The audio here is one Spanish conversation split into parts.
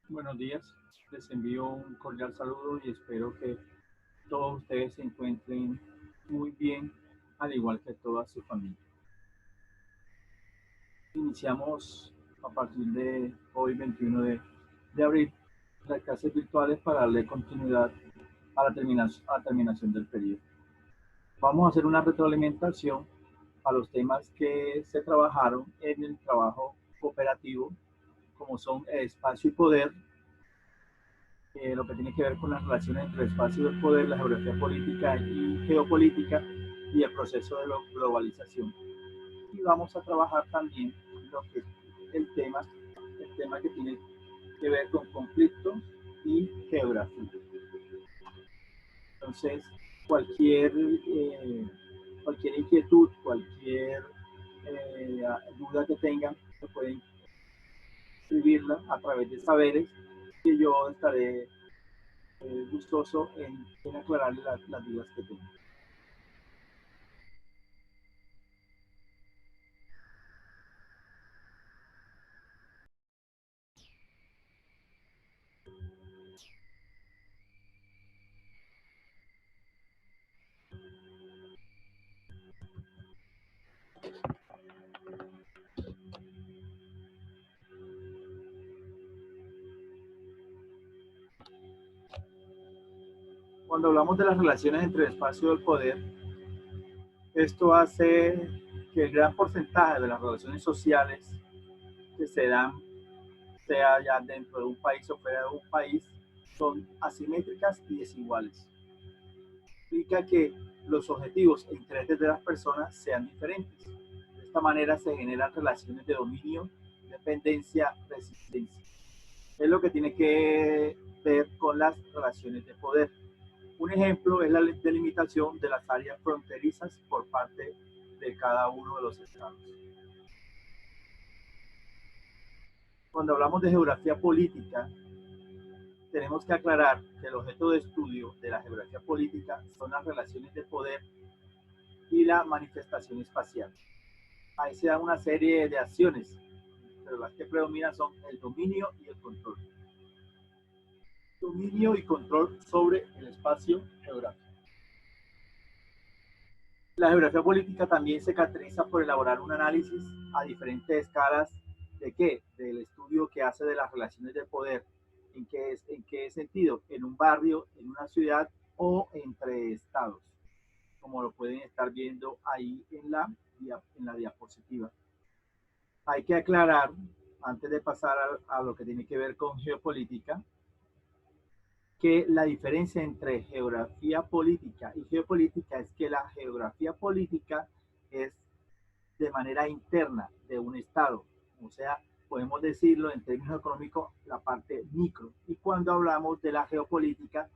Buenos días, les envío un cordial saludo y espero que todos ustedes se encuentren muy bien, al igual que toda su familia. Iniciamos a partir de hoy, 21 de abril, las clases virtuales para darle continuidad a la terminación del periodo. Vamos a hacer una retroalimentación a los temas que se trabajaron en el trabajo cooperativo, como son espacio y poder, lo que tiene que ver con las relaciones entre el espacio del poder, la geografía política y geopolítica y el proceso de la globalización. Y vamos a trabajar también lo que es el tema, el tema que tiene que ver con conflictos y geografía. Entonces, cualquier, cualquier inquietud, cualquier duda que tengan, pueden escribirla a través de saberes que yo estaré gustoso en aclararle las dudas que tengan. Cuando hablamos de las relaciones entre el espacio y el poder, esto hace que el gran porcentaje de las relaciones sociales que se dan, sea ya dentro de un país o fuera de un país, son asimétricas y desiguales. Implica que los objetivos e intereses de las personas sean diferentes. De esta manera se generan relaciones de dominio, dependencia, resistencia. Es lo que tiene que ver con las relaciones de poder. Un ejemplo es la delimitación de las áreas fronterizas por parte de cada uno de los estados. Cuando hablamos de geografía política, tenemos que aclarar que el objeto de estudio de la geografía política son las relaciones de poder y la manifestación espacial. Ahí se dan una serie de acciones, pero las que predominan son el dominio y el control. Dominio y control sobre el espacio geográfico. La geografía política también se caracteriza por elaborar un análisis a diferentes escalas de qué, del estudio que hace de las relaciones de poder, en qué sentido, en un barrio, en una ciudad o entre estados, como lo pueden estar viendo ahí en la diapositiva. Hay que aclarar, antes de pasar a lo que tiene que ver con geopolítica, que la diferencia entre geografía política y geopolítica es que la geografía política es de manera interna de un Estado. O sea, podemos decirlo en términos económicos, la parte micro. Y cuando hablamos de la geopolítica,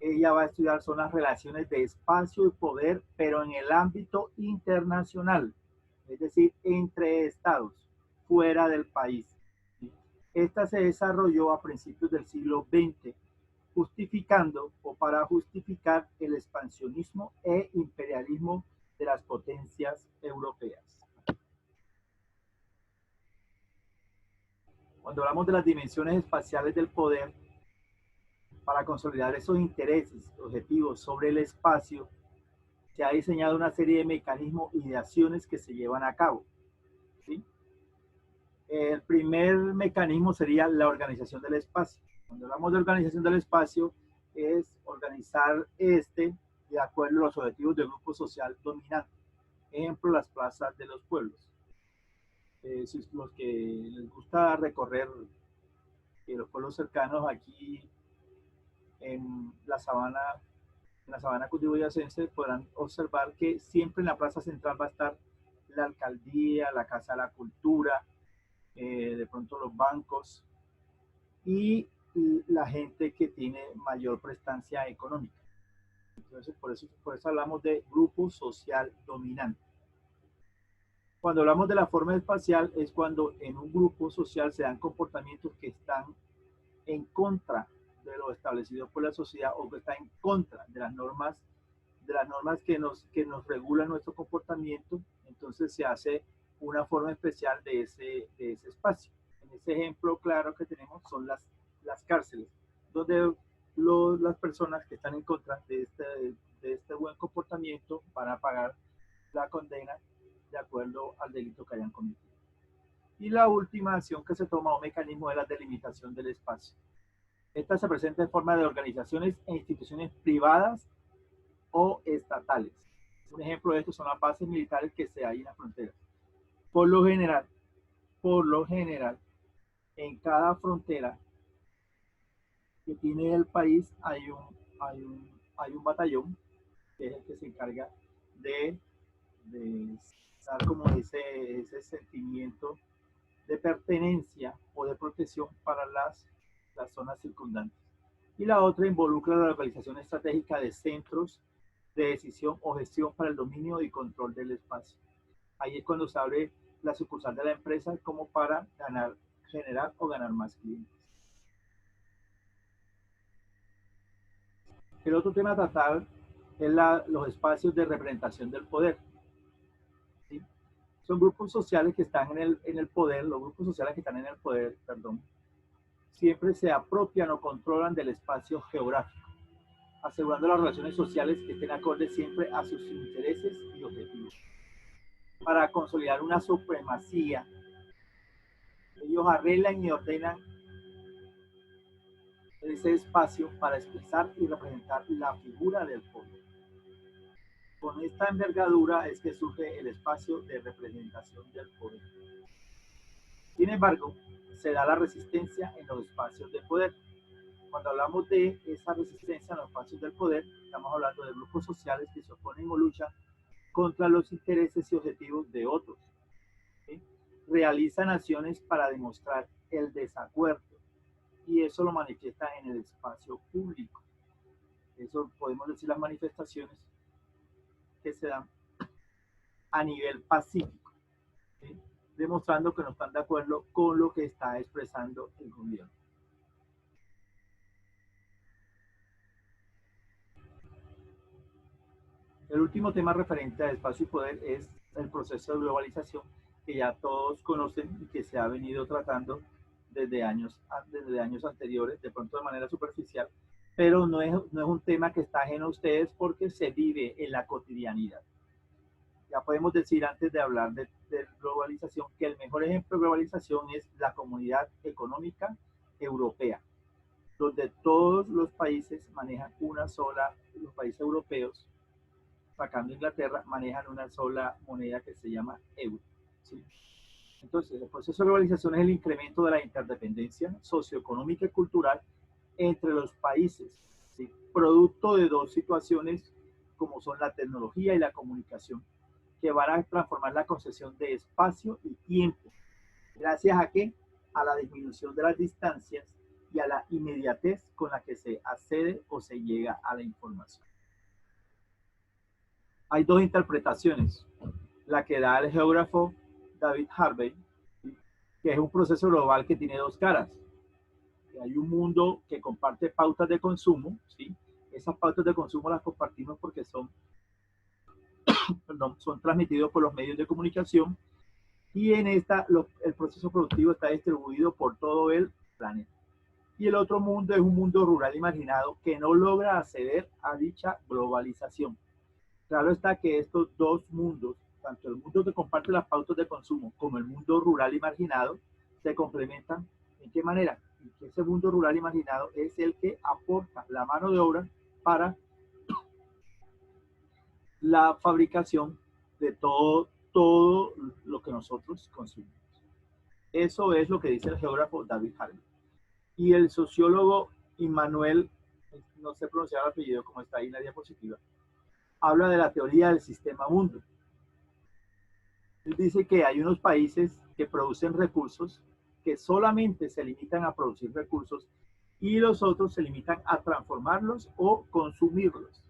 ella va a estudiar son las relaciones de espacio y poder, pero en el ámbito internacional, es decir, entre estados, fuera del país. Esta se desarrolló a principios del siglo XX, justificando o para justificar el expansionismo e imperialismo de las potencias europeas. Cuando hablamos de las dimensiones espaciales del poder, para consolidar esos intereses, objetivos sobre el espacio, se ha diseñado una serie de mecanismos y de acciones que se llevan a cabo. ¿Sí? El primer mecanismo sería la organización del espacio. Cuando hablamos de organización del espacio, es organizar de acuerdo a los objetivos del grupo social dominante. Ejemplo, las plazas de los pueblos. Si los que les gusta recorrer los pueblos cercanos aquí en la sabana cundiboyacense, podrán observar que siempre en la plaza central va a estar la alcaldía, la Casa de la Cultura, de pronto los bancos y la gente que tiene mayor prestancia económica. Entonces, por eso hablamos de grupo social dominante. Cuando hablamos de la forma espacial es cuando en un grupo social se dan comportamientos que están en contra de lo establecido por la sociedad o que están en contra de las normas que nos regulan nuestro comportamiento. Entonces se hace una forma especial de ese espacio. En ese ejemplo claro que tenemos son las cárceles, donde las personas que están en contra de este buen comportamiento van a pagar la condena de acuerdo al delito que hayan cometido. Y la última acción que se toma o mecanismo es la delimitación del espacio. Esta se presenta en forma de organizaciones e instituciones privadas o estatales. Un ejemplo de esto son las bases militares que se hay en las fronteras. Por lo general, en cada frontera que tiene el país hay un batallón que es el que se encarga de dar como ese sentimiento de pertenencia o de protección para las zonas circundantes. Y la otra involucra la localización estratégica de centros de decisión o gestión para el dominio y control del espacio. Ahí es cuando se abre la sucursal de la empresa como para generar o ganar más clientes. El otro tema a tratar es los espacios de representación del poder. ¿Sí? Son grupos sociales que están en el poder, los grupos sociales que están en el poder, perdón, siempre se apropian o controlan del espacio geográfico, asegurando las relaciones sociales que estén acordes siempre a sus intereses y objetivos. Para consolidar una supremacía, ellos arreglan y ordenan ese espacio para expresar y representar la figura del poder. Con esta envergadura es que surge el espacio de representación del poder. Sin embargo, se da la resistencia en los espacios de poder. Cuando hablamos de esa resistencia en los espacios del poder, estamos hablando de grupos sociales que se oponen o luchan contra los intereses y objetivos de otros. ¿Sí? Realizan acciones para demostrar el desacuerdo y eso lo manifiesta en el espacio público. Eso podemos decir las manifestaciones que se dan a nivel pacífico, ¿sí? Demostrando que no están de acuerdo con lo que está expresando el gobierno. El último tema referente a espacio y poder es el proceso de globalización que ya todos conocen y que se ha venido tratando desde años anteriores, de pronto de manera superficial, pero no es un tema que está ajeno a ustedes porque se vive en la cotidianidad. Ya podemos decir antes de hablar de globalización que el mejor ejemplo de globalización es la Comunidad Económica Europea, donde todos los países manejan los países europeos, sacando Inglaterra, manejan una sola moneda que se llama euro. ¿Sí? Entonces, el proceso de globalización es el incremento de la interdependencia socioeconómica y cultural entre los países, ¿sí? Producto de dos situaciones como son la tecnología y la comunicación, que van a transformar la concepción de espacio y tiempo. ¿Gracias a qué? A la disminución de las distancias y a la inmediatez con la que se accede o se llega a la información. Hay dos interpretaciones. La que da el geógrafo David Harvey, que es un proceso global que tiene dos caras. Hay un mundo que comparte pautas de consumo, ¿sí? Esas pautas de consumo las compartimos porque son transmitidos por los medios de comunicación y en el proceso productivo está distribuido por todo el planeta. Y el otro mundo es un mundo rural y marginado que no logra acceder a dicha globalización. Claro está que estos dos mundos, tanto el mundo que comparte las pautas de consumo como el mundo rural y marginado, se complementan. ¿En qué manera? En que ese mundo rural y marginado es el que aporta la mano de obra para la fabricación de todo lo que nosotros consumimos. Eso es lo que dice el geógrafo David Harvey. Y el sociólogo Immanuel, no sé pronunciar el apellido como está ahí en la diapositiva, habla de la teoría del sistema mundo. Él dice que hay unos países que producen recursos que solamente se limitan a producir recursos y los otros se limitan a transformarlos o consumirlos.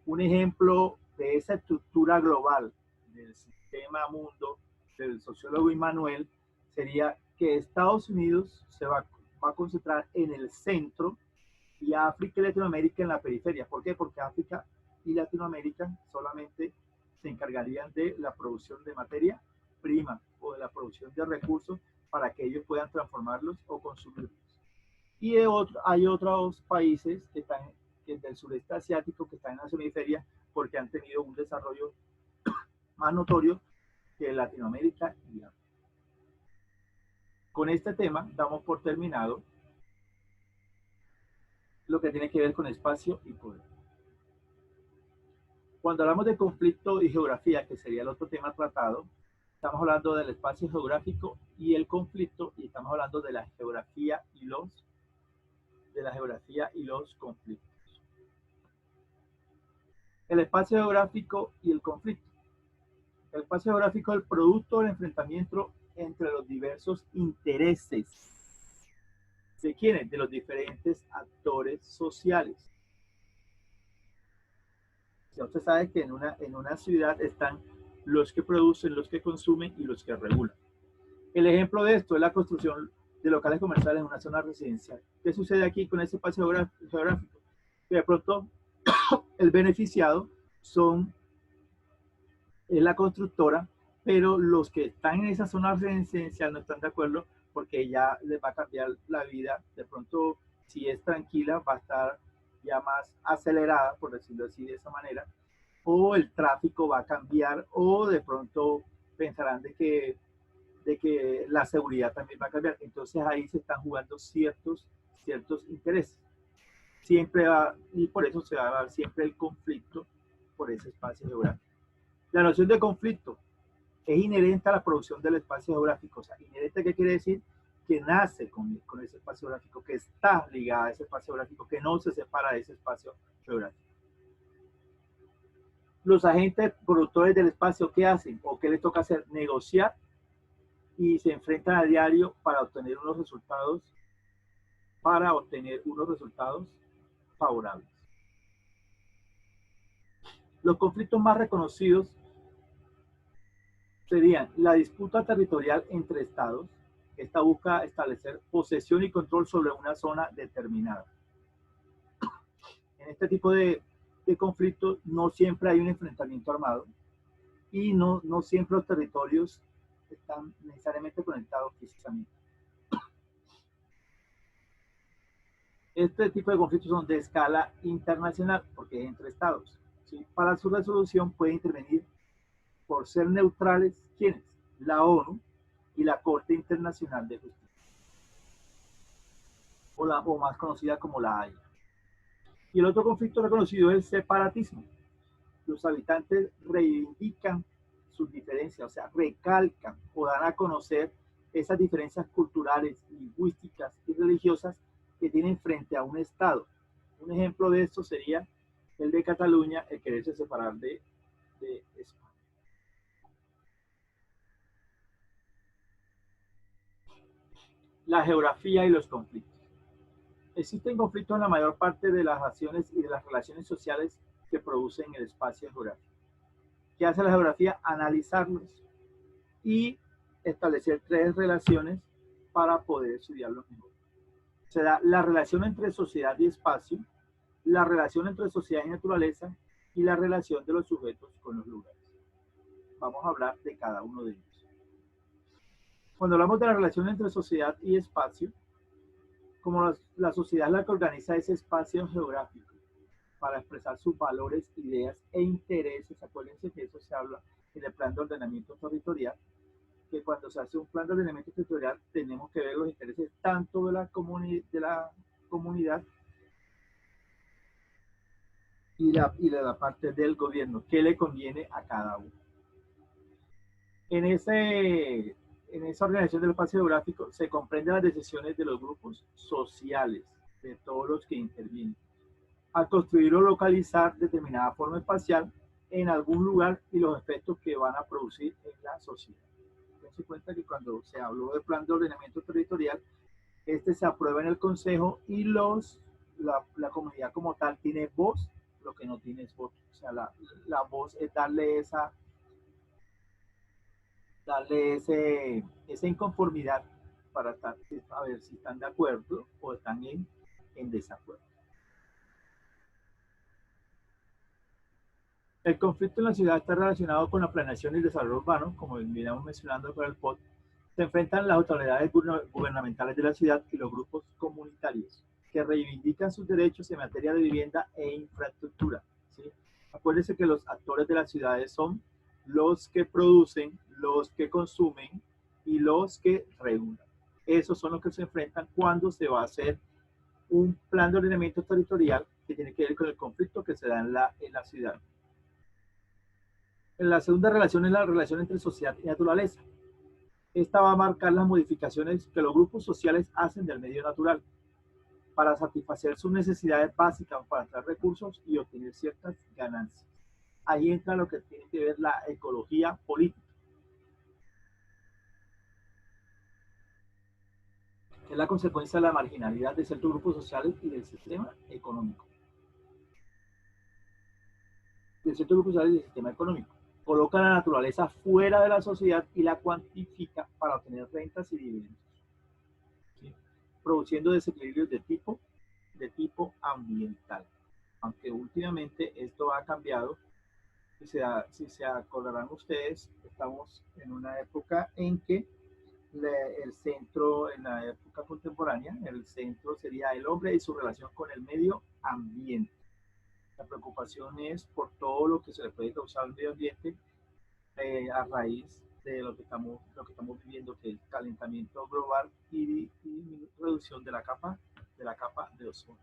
Un ejemplo de esa estructura global del sistema mundo del sociólogo Immanuel sería que Estados Unidos se va a concentrar en el centro y África y Latinoamérica en la periferia. ¿Por qué? Porque África y Latinoamérica solamente se encargarían de la producción de materia prima o de la producción de recursos para que ellos puedan transformarlos o consumirlos. Y hay otros países que están que del sureste asiático que están en la periferia porque han tenido un desarrollo más notorio que Latinoamérica y África. Con este tema damos por terminado lo que tiene que ver con espacio y poder. Cuando hablamos de conflicto y geografía, que sería el otro tema tratado, estamos hablando del espacio geográfico y el conflicto, y estamos hablando de la geografía y los conflictos. El espacio geográfico y el conflicto. El espacio geográfico es el producto del enfrentamiento entre los diversos intereses. ¿De quiénes? De los diferentes actores sociales. Ya usted sabe que en una ciudad están los que producen, los que consumen y los que regulan. El ejemplo de esto es la construcción de locales comerciales en una zona residencial. ¿Qué sucede aquí con ese espacio geográfico? Que de pronto el beneficiado es la constructora, pero los que están en esa zona residencial no están de acuerdo porque ya les va a cambiar la vida. De pronto, si es tranquila, va a estar ya más acelerada, por decirlo así de esa manera, o el tráfico va a cambiar, o de pronto pensarán de que la seguridad también va a cambiar. Entonces ahí se están jugando ciertos intereses. Siempre va, y por eso se va a dar siempre el conflicto por ese espacio geográfico. La noción de conflicto es inherente a la producción del espacio geográfico. O sea, inherente, ¿qué quiere decir? Que nace con ese espacio geográfico, que está ligada a ese espacio geográfico, que no se separa de ese espacio geográfico. Los agentes productores del espacio, ¿qué hacen? ¿O qué les toca hacer? Negociar y se enfrentan a diario para obtener unos resultados favorables. Los conflictos más reconocidos serían la disputa territorial entre estados. Esta busca establecer posesión y control sobre una zona determinada. En este tipo de conflictos no siempre hay un enfrentamiento armado y no siempre los territorios están necesariamente conectados físicamente. Este tipo de conflictos son de escala internacional porque es entre estados. ¿Sí? Para su resolución puede intervenir por ser neutrales, ¿quiénes? La ONU y la Corte Internacional de Justicia, o más conocida como la Haya. Y el otro conflicto reconocido es el separatismo. Los habitantes reivindican sus diferencias, o sea, recalcan o dan a conocer esas diferencias culturales, lingüísticas y religiosas que tienen frente a un Estado. Un ejemplo de esto sería el de Cataluña, el quererse separar de España. La geografía y los conflictos. Existen conflictos en la mayor parte de las acciones y de las relaciones sociales que producen el espacio geográfico. ¿Qué hace la geografía? Analizarlos y establecer tres relaciones para poder estudiarlos mejor. Se da la relación entre sociedad y espacio, la relación entre sociedad y naturaleza y la relación de los sujetos con los lugares. Vamos a hablar de cada uno de ellos. Cuando hablamos de la relación entre sociedad y espacio, como la sociedad es la que organiza ese espacio geográfico para expresar sus valores, ideas e intereses, acuérdense que eso se habla en el plan de ordenamiento territorial, que cuando se hace un plan de ordenamiento territorial tenemos que ver los intereses tanto de la comunidad y de la parte del gobierno, qué le conviene a cada uno. En esa organización del espacio geográfico se comprenden las decisiones de los grupos sociales, de todos los que intervienen, al construir o localizar determinada forma espacial en algún lugar y los efectos que van a producir en la sociedad. Tense cuenta que cuando se habló del plan de ordenamiento territorial, este se aprueba en el Consejo y la comunidad como tal tiene voz, lo que no tiene es voto. O sea, la voz es darle esa inconformidad para estar, a ver si están de acuerdo o están en desacuerdo. El conflicto en la ciudad está relacionado con la planeación y el desarrollo urbano, como veníamos mencionando con el POT, Se enfrentan las autoridades gubernamentales de la ciudad y los grupos comunitarios que reivindican sus derechos en materia de vivienda e infraestructura. ¿Sí? Acuérdense que los actores de las ciudades son los que producen, los que consumen y los que regulan. Esos son los que se enfrentan cuando se va a hacer un plan de ordenamiento territorial que tiene que ver con el conflicto que se da en la ciudad. La segunda relación es la relación entre sociedad y naturaleza. Esta va a marcar las modificaciones que los grupos sociales hacen del medio natural para satisfacer sus necesidades básicas, para traer recursos y obtener ciertas ganancias. Ahí entra lo que tiene que ver la ecología política, que es la consecuencia de la marginalidad de ciertos grupos sociales y del sistema económico. De ciertos grupos sociales y del sistema económico. Coloca la naturaleza fuera de la sociedad y la cuantifica para obtener rentas y dividendos, ¿sí? Produciendo desequilibrios de tipo ambiental. Aunque últimamente esto ha cambiado, si se acordarán ustedes, estamos en una época en que el centro, en la época contemporánea, el centro sería el hombre y su relación con el medio ambiente. La preocupación es por todo lo que se le puede causar al medio ambiente a raíz de lo que estamos viviendo, que es calentamiento global y reducción de la capa de ozono.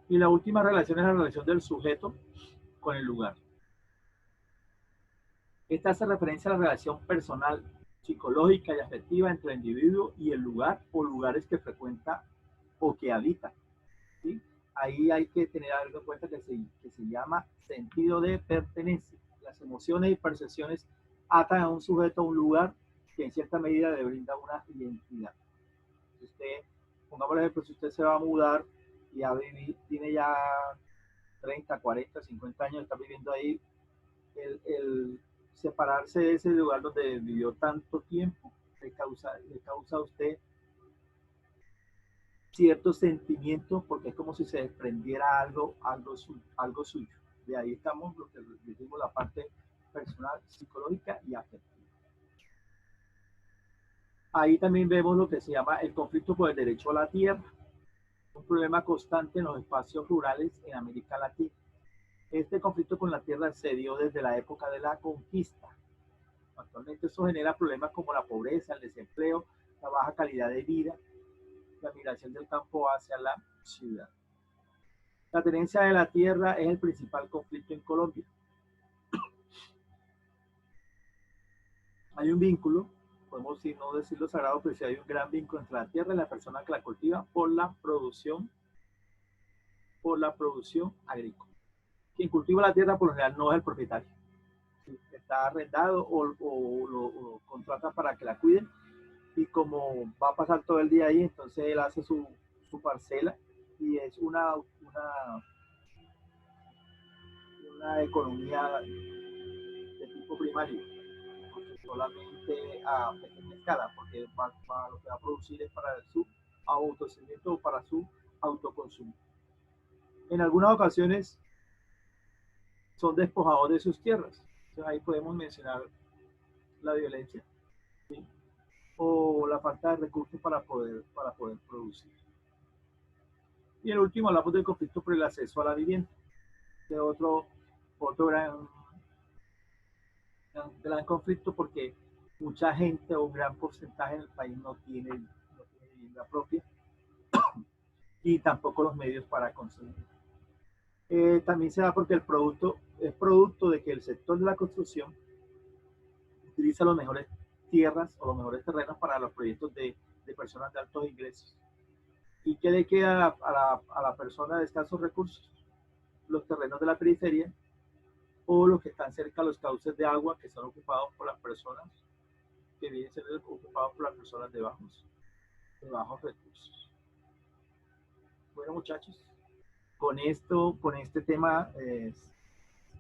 Y la última relación es la relación del sujeto con el lugar. Esta hace referencia a la relación personal, psicológica y afectiva entre el individuo y el lugar o lugares que frecuenta o que habita, ¿sí? Ahí hay que tener algo en cuenta que se llama sentido de pertenencia. Las emociones y percepciones atan a un sujeto a un lugar que en cierta medida le brinda una identidad. Si usted, pongamos por ejemplo, si usted se va a mudar y a vivir, tiene ya 30, 40, 50 años, está viviendo ahí, el separarse de ese lugar donde vivió tanto tiempo le causa a usted ciertos sentimientos porque es como si se desprendiera algo suyo. De ahí estamos lo que decimos la parte personal, psicológica y afectiva. Ahí también vemos lo que se llama el conflicto por el derecho a la tierra, un problema constante en los espacios rurales en América Latina. Este conflicto con la tierra se dio desde la época de la conquista. Actualmente eso genera problemas como la pobreza, el desempleo, la baja calidad de vida, la migración del campo hacia la ciudad. La tenencia de la tierra es el principal conflicto en Colombia. Hay un vínculo, podemos no decirlo sagrado, pero sí hay un gran vínculo entre la tierra y la persona que la cultiva por la producción agrícola. Quien cultiva la tierra por lo general no es el propietario. Está arrendado o lo contrata para que la cuiden y como va a pasar todo el día ahí, entonces él hace su parcela y es una economía de tipo primario, porque solamente a pequeña escala, porque lo que va a producir es para su autosustento o para su autoconsumo. En algunas ocasiones son despojados de sus tierras. Entonces ahí podemos mencionar la violencia, ¿sí? O la falta de recursos para poder producir. Y el último, hablamos del conflicto por el acceso a la vivienda, de otro gran conflicto porque mucha gente o un gran porcentaje en el país no tiene vivienda propia y tampoco los medios para conseguir. También se da porque el producto es producto de que el sector de la construcción utiliza las mejores tierras o los mejores terrenos para los proyectos de personas de altos ingresos. ¿Y qué le queda a la persona de escasos recursos? Los terrenos de la periferia o los que están cerca de los cauces de agua que son ocupados por las personas que vienen siendo ocupados por las personas de bajos recursos. Bueno, muchachos, con este tema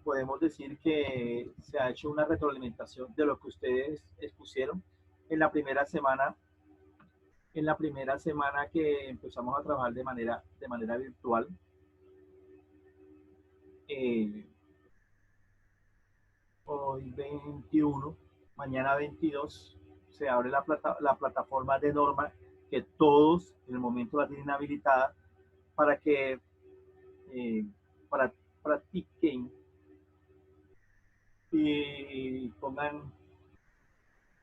podemos decir que se ha hecho una retroalimentación de lo que ustedes expusieron en la primera semana que empezamos a trabajar de manera virtual. Hoy 21 Mañana 22 se abre la plataforma de Norma, que todos en el momento la tienen habilitada para que eh, para, practiquen y pongan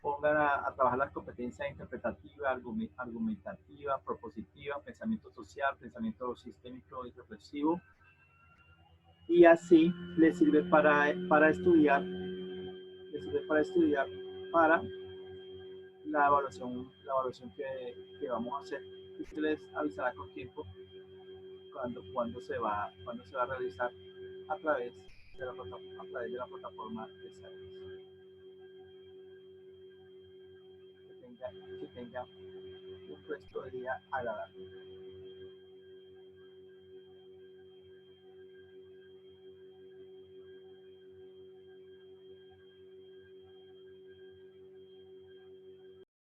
a trabajar las competencias interpretativas, argumentativas, propositivas, pensamiento social, pensamiento sistémico y reflexivo, y así les sirve para estudiar, les sirve para estudiar para la evaluación que vamos a hacer, y se les avisará con tiempo cuando se va a realizar a través de la plataforma de Science. Que tenga un resto de día agradable.